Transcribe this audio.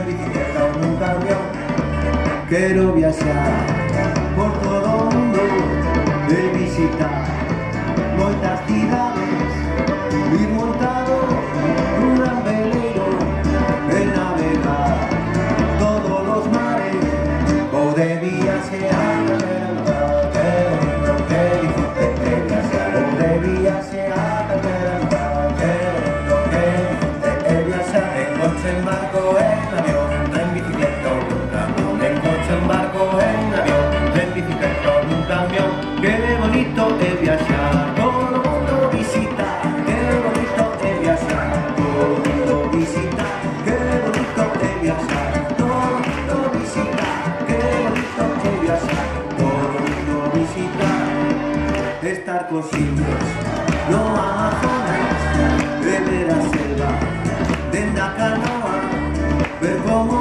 bicicleta o nun camión. Quero viaxar por todo o mundo e visitar moitas cidades, ir montado nun gran veleiro e navegar todos os mares. Vou de viaxe a Calderanga, que bonito, que disfrute de viaxar. Vou de viaxe a Calderanga, que bonito, que disfrute de viaxar. En coche, en barco, en avión, en bicicleta ou nun camión. En coche, en barco, en avión, en bicicleta ou nun camión. Que bonito é viaxar, todo o mundo visitar. Que bonito é viaxar, todo o mundo visitar. Que bonito é viaxar, todo o mundo visitar. Que bonito é viaxar, todo o mundo visitar. Estar cos indios no Amazonas, beber a selva dende a canoa, ver como